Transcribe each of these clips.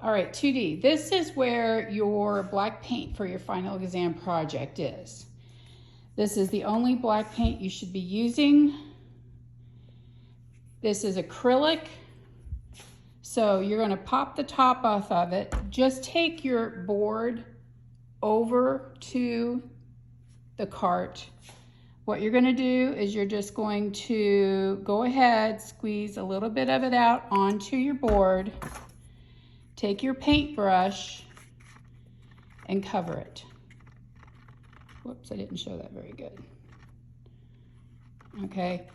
All right, 2D. This is where your black paint for your final exam project is. This is the only black paint you should be using. This is acrylic. So you're going to pop the top off of it. Just take your board over to the cart. What you're going to do is you're just going to go ahead, squeeze a little bit of it out onto your board. Take your paintbrush and cover it. Whoops, I didn't show that very good. Okay.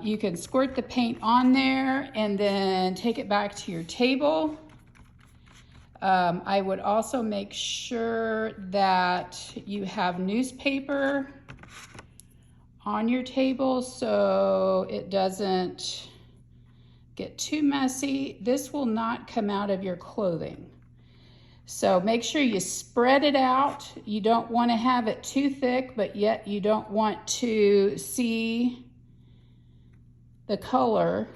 You can squirt the paint on there and then take it back to your table. I would also make sure that you have newspaper on your table so it doesn't get too messy. This will not come out of your clothing. So make sure you spread it out. You don't want to have it too thick, but yet you don't want to see the color.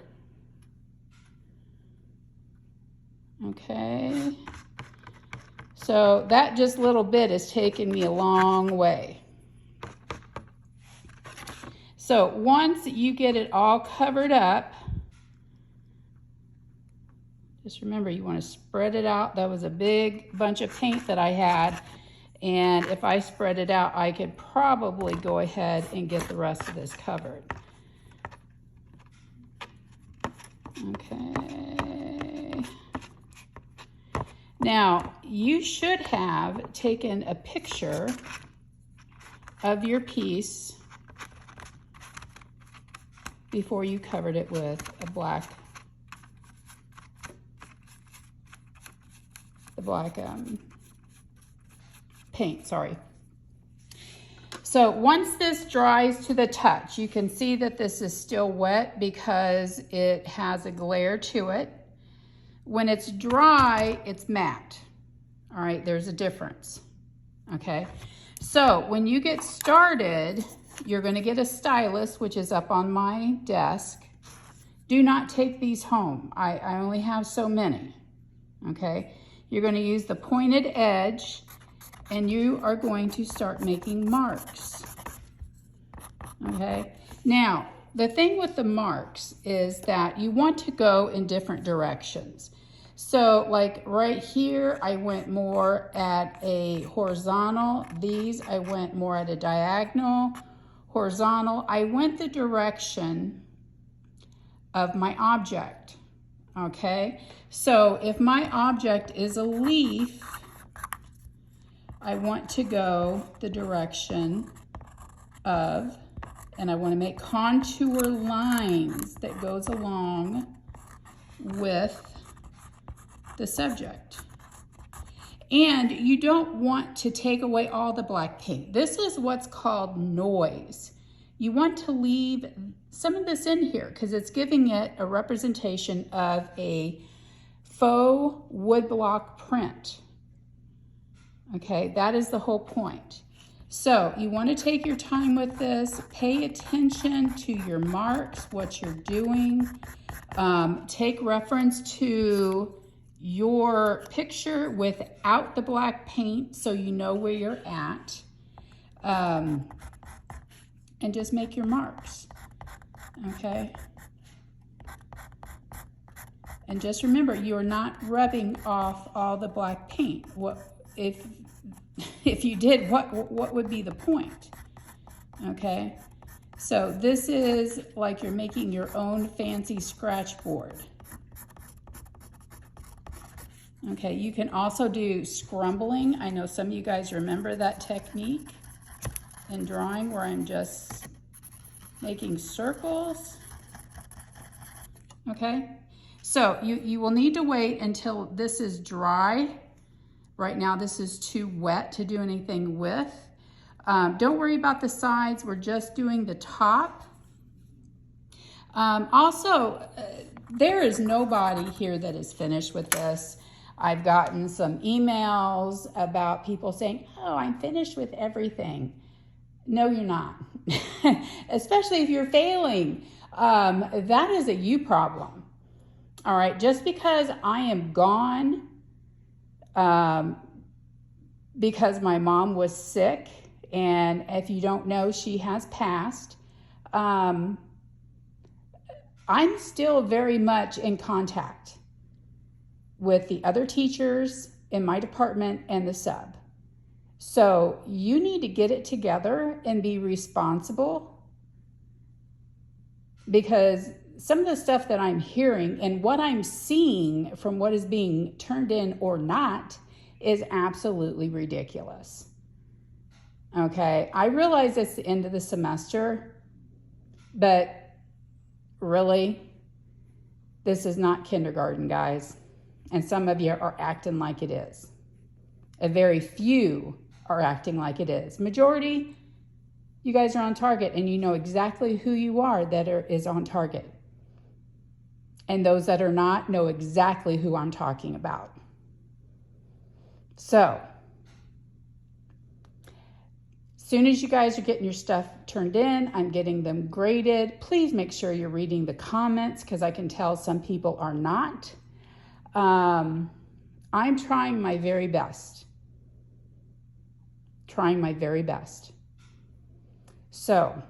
Okay. So that just little bit has taken me a long way. So once you get it all covered up, just remember you want to spread it out. That was a big bunch of paint that I had. And if I spread it out, I could probably go ahead and get the rest of this covered. Okay. Now, you should have taken a picture of your piece before you covered it with a black paint, sorry. So once this dries to the touch, you can see that this is still wet because it has a glare to it. When it's dry, it's matte. All right, there's a difference, okay? So when you get started, you're gonna get a stylus, which is up on my desk. Do not take these home. I only have so many, okay? You're going to use the pointed edge and you are going to start making marks. Okay. Now, the thing with the marks is that you want to go in different directions. So like right here, I went more at a horizontal. These, I went more at a diagonal, horizontal. I went the direction of my object. Okay, so if my object is a leaf, I want to go the direction of, and I want to make contour lines that goes along with the subject. And you don't want to take away all the black paint. This is what's called noise. You want to leave some of this in here because it's giving it a representation of a faux woodblock print. Okay, that is the whole point. So you want to take your time with this, pay attention to your marks, what you're doing. Take reference to your picture without the black paint so you know where you're at. And just make your marks, okay? And just remember, you're not rubbing off all the black paint. What if you did, what would be the point, okay? So this is like you're making your own fancy scratch board. Okay, you can also do scrumbling. I know some of you guys remember that technique in drawing where I'm just making circles. Okay, so you will need to wait until this is dry. Right now this is too wet to do anything with. Don't worry about the sides, we're just doing the top. There is nobody here that is finished with this. I've gotten some emails about people saying, oh, I'm finished with everything. No, you're not. Especially if you're failing. That is a you problem. All right, just because I am gone, because my mom was sick, and if you don't know, she has passed, I'm still very much in contact with the other teachers in my department and the sub. So you need to get it together and be responsible, because some of the stuff that I'm hearing and what I'm seeing from what is being turned in or not is absolutely ridiculous. Okay, I realize it's the end of the semester, but really, this is not kindergarten, guys. And some of you are acting like it is. A very few are acting like it is. Majority, you guys are on target, and you know exactly who you are that is on target. And those that are not know exactly who I'm talking about. So, as soon as you guys are getting your stuff turned in, I'm getting them graded. Please make sure you're reading the comments, because I can tell some people are not. I'm trying my very best. Trying my very best. So,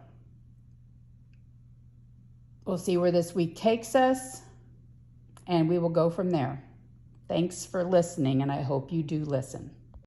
we'll see where this week takes us, and we will go from there. Thanks for listening, and I hope you do listen.